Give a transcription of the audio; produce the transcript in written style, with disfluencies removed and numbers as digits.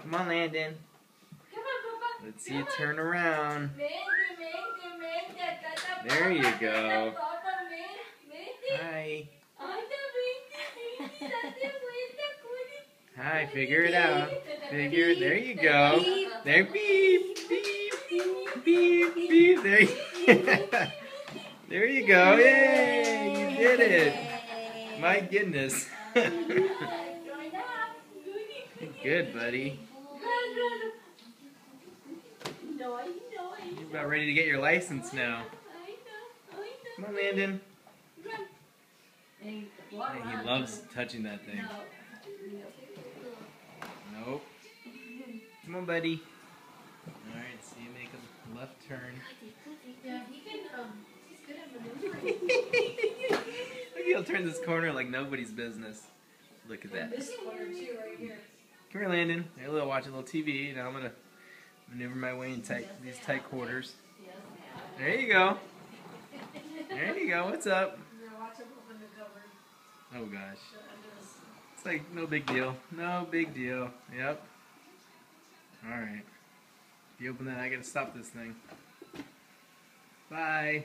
Come on, Landon. Let's see you turn around. There you go. Hi. Hi, figure it out. Figure it. There you go. There, beep, beep, beep, beep. There you, there you go. Yay, you did it. My goodness. Good, buddy. You're about ready to get your license now. Come on, Landon. Hey, he loves touching that thing. Nope. Come on, buddy. Alright, so you make a left turn. Yeah, he can, he's good at maneuvering. Look, he'll turn this corner like nobody's business. Look at that. This corner too, right here. Come here, Landon. Here, watch a little TV. Now I'm going to maneuver my way in these tight quarters. There you go. There you go. What's up? Oh, gosh. It's like no big deal. No big deal. Yep. Alright. If you open that, I gotta stop this thing. Bye.